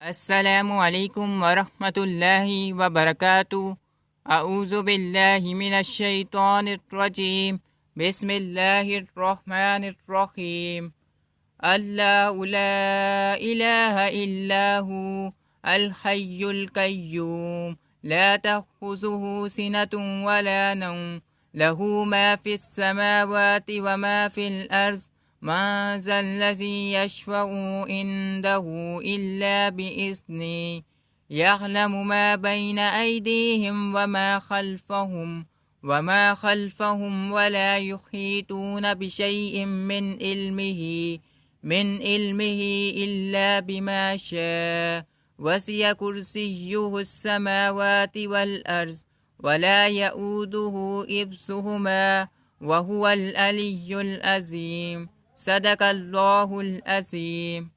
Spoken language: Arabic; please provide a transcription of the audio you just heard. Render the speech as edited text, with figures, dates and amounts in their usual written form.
السلام عليكم ورحمة الله وبركاته. أعوذ بالله من الشيطان الرجيم. بسم الله الرحمن الرحيم. الله لا إله إلا هو الحي القيوم لا تأخذه سنة ولا نوم له ما في السماوات وما في الأرض من ذا الذي يشفع عنده إلا بإذنه يعلم ما بين أيديهم وما خلفهم ولا يحيطون بشيء من علمه إلا بما شاء وسع كرسيه السماوات والأرض ولا يؤوده حفظهما وهو العلي العظيم. صدق الله العظيم.